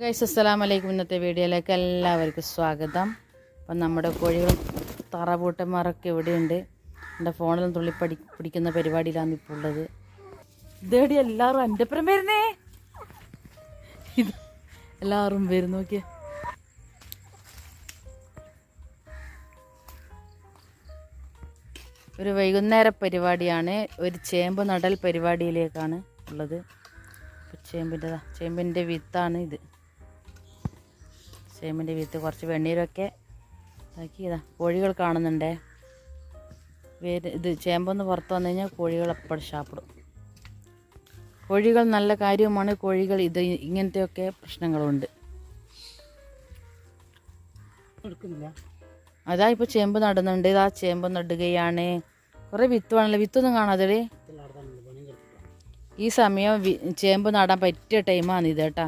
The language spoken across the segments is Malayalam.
ഗൈസ് അസ്സലാമു അലൈക്കും. ഇന്നത്തെ വീഡിയോയിലേക്ക് എല്ലാവർക്കും സ്വാഗതം. അപ്പം നമ്മുടെ കോഴികളും തറപൂട്ടന്മാരൊക്കെ ഇവിടെയുണ്ട്. എൻ്റെ ഫോണിലും പിടിക്കുന്ന പരിപാടിയിലാണ് ഇപ്പോൾ ഉള്ളത്. ഇതേടി എല്ലാവരും എൻ്റെ പുറം വരുന്നേ, ഇത് എല്ലാവരും വരും. നോക്കിയേ, ഒരു വൈകുന്നേര പരിപാടിയാണ്. ഒരു ചേമ്പ് നടൽ പരിപാടിയിലേക്കാണ് ഉള്ളത്. ചേമ്പിൻ്റെ വിത്താണ് ഇത്. ചേമ്പിൻ്റെ വിത്ത് കുറച്ച് വെണ്ണീരൊക്കെ ഇതാക്കിയതാ. കോഴികൾ കാണുന്നുണ്ടേ. ഇത് ചേമ്പൊന്ന് പുറത്ത് വന്നു കഴിഞ്ഞാൽ കോഴികൾ എപ്പോഴും സാപ്പിടും. കോഴികൾ നല്ല കാര്യവുമാണ്. കോഴികൾ ഇങ്ങനത്തെയൊക്കെ പ്രശ്നങ്ങളുണ്ട്. അതാ ഇപ്പോൾ ചേമ്പ് നടുന്നുണ്ട്. ഇതാ ചേമ്പ് നടുകയാണ്. കുറേ വിത്ത് വേണമല്ലോ. വിത്തൊന്നും കാണാതെ ഈ സമയം ചേമ്പ് നടാൻ പറ്റിയ ടൈമാണ് ഇത് കേട്ടാ.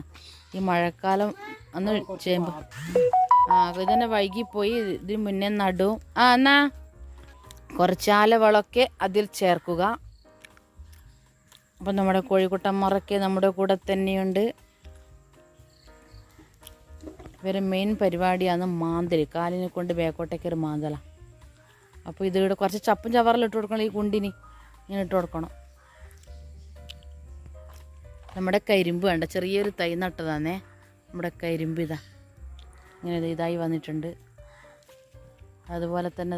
ഈ മഴക്കാലം അന്ന് ചേമ്പ് ഇതന്നെ വൈകിപ്പോയി. ഇതിന് മുന്നേ നടും. എന്നാ കുറച്ച് ആലവളമൊക്കെ അതിൽ ചേർക്കുക. അപ്പം നമ്മുടെ കോഴിക്കുട്ടന്മാരൊക്കെ നമ്മുടെ കൂടെ തന്നെയുണ്ട്. ഇവരെ മെയിൻ പരിപാടിയാണ് മാന്തൽ. കാലിനെ കൊണ്ട് ബേക്കോട്ടേക്ക് ഒരു മാന്തല. അപ്പോൾ ഇതിവിടെ കുറച്ച് ചപ്പും ചവറിൽ ഇട്ട് കൊടുക്കണം. ഈ കുണ്ടിന് ഇങ്ങനെ ഇട്ട് കൊടുക്കണം. നമ്മുടെ കരിമ്പ് വേണ്ട, ചെറിയൊരു തൈ നട്ടതാന്നേ. നമ്മുടെ കരിമ്പ് ഇങ്ങനെ ഇതായി വന്നിട്ടുണ്ട്. അതുപോലെ തന്നെ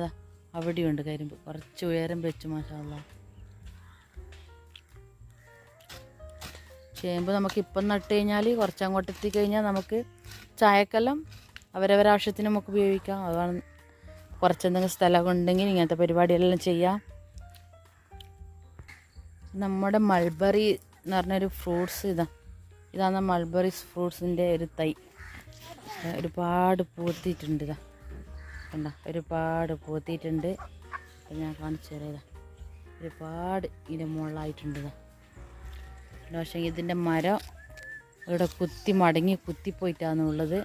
അവിടെയുണ്ട് കരിമ്പ്. കുറച്ച് ഉയരം വെച്ച് മാഷാ അല്ലാഹ്. ചേമ്പ് നമുക്കിപ്പം നട്ട് കഴിഞ്ഞാൽ കുറച്ചങ്ങോട്ട് എത്തിക്കഴിഞ്ഞാൽ നമുക്ക് ചായക്കെല്ലാം അവരവരാവശ്യത്തിന് നമുക്ക് ഉപയോഗിക്കാം. അതാണ് കുറച്ചെന്തെങ്കിലും സ്ഥലമൊക്കെ ഉണ്ടെങ്കിൽ ഇങ്ങനത്തെ പരിപാടിയെല്ലാം ചെയ്യാം. നമ്മുടെ മൾബറി എന്ന് പറഞ്ഞൊരു ഫ്രൂട്ട്സ് ഇതാണ് മൾബറി ഫ്രൂട്ട്സിൻ്റെ ഒരു തൈ. ഒരുപാട് പൂത്തിയിട്ടുണ്ട്. കണ്ട, ഒരുപാട് പൂത്തിയിട്ടുണ്ട്. ഞാൻ കാണിച്ചു തരാം. ഒരുപാട് ഇതിൻ്റെ മുകളിലായിട്ടുണ്ട്. പക്ഷേ ഇതിൻ്റെ മരം ഇവിടെ കുത്തിപ്പോയിട്ടാണ് ഉള്ളത്.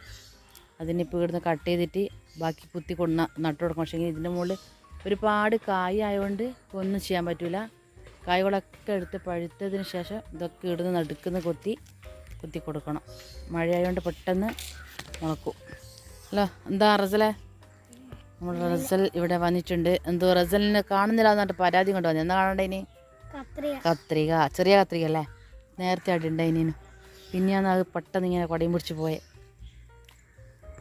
അതിനിപ്പോൾ ഇവിടുന്ന് കട്ട് ചെയ്തിട്ട് ബാക്കി കുത്തി നട്ടു കൊടുക്കണം. പക്ഷേ ഇതിൻ്റെ മുകളിൽ ഒരുപാട് കായ് ആയതുകൊണ്ട് ഒന്നും ചെയ്യാൻ പറ്റില്ല. കായ്കളൊക്കെ എടുത്ത് പഴുത്തതിന് ശേഷം ഇതൊക്കെ ഇടുന്ന് നടുക്കുന്ന കുത്തി കൊടുക്കണം. മഴയായതുകൊണ്ട് പെട്ടെന്ന് മുളക്കും. അല്ലോ, എന്താ റസലെ? നമ്മൾ റസൽ ഇവിടെ വന്നിട്ടുണ്ട്. എന്തോ റസലിനെ കാണുന്നില്ല എന്നിട്ട് പരാതി കൊണ്ട് വന്നു. എന്നാ കാണണ്ടേ ഇനി? കത്രിക, ചെറിയ കത്രിക അല്ലേ? നേരത്തെ അടിണ്ടായിനു. പിന്നെയാണ് അത് പെട്ടെന്ന് ഇങ്ങനെ കൊടയും പിടിച്ച് പോയെ.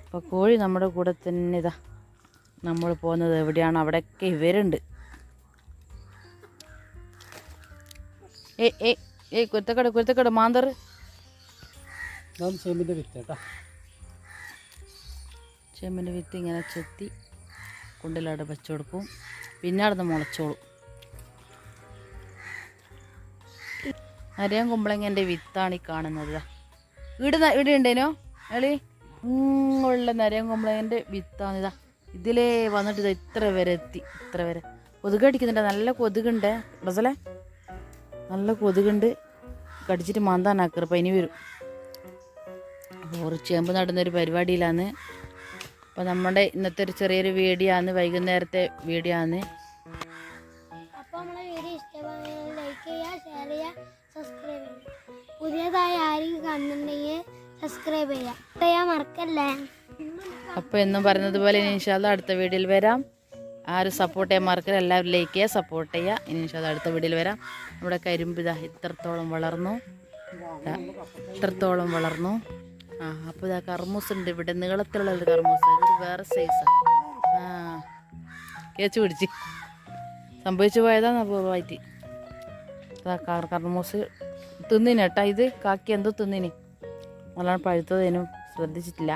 അപ്പോൾ കോഴി നമ്മുടെ കൂടെ തന്നെ നമ്മൾ പോകുന്നത് എവിടെയാണ് അവിടെയൊക്കെ ഇവരുണ്ട്. കുരുത്തക്കട മാന്തർ. ചേമ്പിൻ്റെ വിത്ത് കേട്ടോ. ചേമ്പിൻ്റെ വിത്ത് ഇങ്ങനെ ചെത്തി കുണ്ടിലവിടെ വെച്ച് കൊടുക്കും. പിന്നെ അവിടെ നിന്ന് മുളച്ചോളും. നരയം കുമ്പളങ്ങൻ്റെ വിത്താണ് ഈ കാണുന്നത്. ഇവിടെ ഉണ്ടേനോ എളി ഉള്ള നരയം കുമ്പളങ്ങൻ്റെ വിത്താണിതാ. ഇതിലേ വന്നിട്ട് ഇത്ര വരെ എത്തി. ഇത്ര വരെ കൊതുക് അടിക്കുന്നുണ്ട്. നല്ല കൊതുകുണ്ട് റസലേ, നല്ല കൊതുകുണ്ട്. കടിച്ചിട്ട് മാന്താനാക്കറ് പനി വരും. കുറച്ച് ചേമ്പ് നടുന്നൊരു പരിപാടിയിലാണ്. അപ്പോൾ നമ്മുടെ ഇന്നത്തെ ഒരു ചെറിയൊരു വീഡിയോ ആണ്, വൈകുന്നേരത്തെ വീഡിയോ ആണ്. പുതിയതായി ആരെങ്കിലും കാണുന്നുണ്ടെങ്കിൽ സബ്സ്ക്രൈബ് ചെയ്യാൻ മറക്കല്ലേ. അപ്പോൾ എന്നും പറയുന്നത് പോലെ ഇൻഷാ അല്ലാഹ് അടുത്ത വീഡിയോയിൽ വരാം. ആരും സപ്പോർട്ട് ചെയ്യാൻ മറക്കരുത്. എല്ലാവരും ലൈക്ക് ചെയ്യുക, സപ്പോർട്ട് ചെയ്യുക. ഇനി ഇൻഷാ അല്ലാഹ് അടുത്ത വീഡിയോയിൽ വരാം. നമ്മുടെ കരിമ്പ് ഇത്രത്തോളം വളർന്നു. അപ്പോൾ കർമൂസ് ഉണ്ട് ഇവിടെ. നീളത്തിലുള്ള ഒരു കർമൂസ്. ഇതൊരു വേറെ സൈസാണ്. കേച്ചു പിടിച്ച് സംഭവിച്ചു പോയതാണ് അപൂർവമായിട്ട്. കർമൂസ് തിന്നിന് കേട്ടാ. ഇത് കാക്കി എന്തോ തിന്നിന്. നല്ലോണം പഴുത്തതിനും ശ്രദ്ധിച്ചിട്ടില്ല.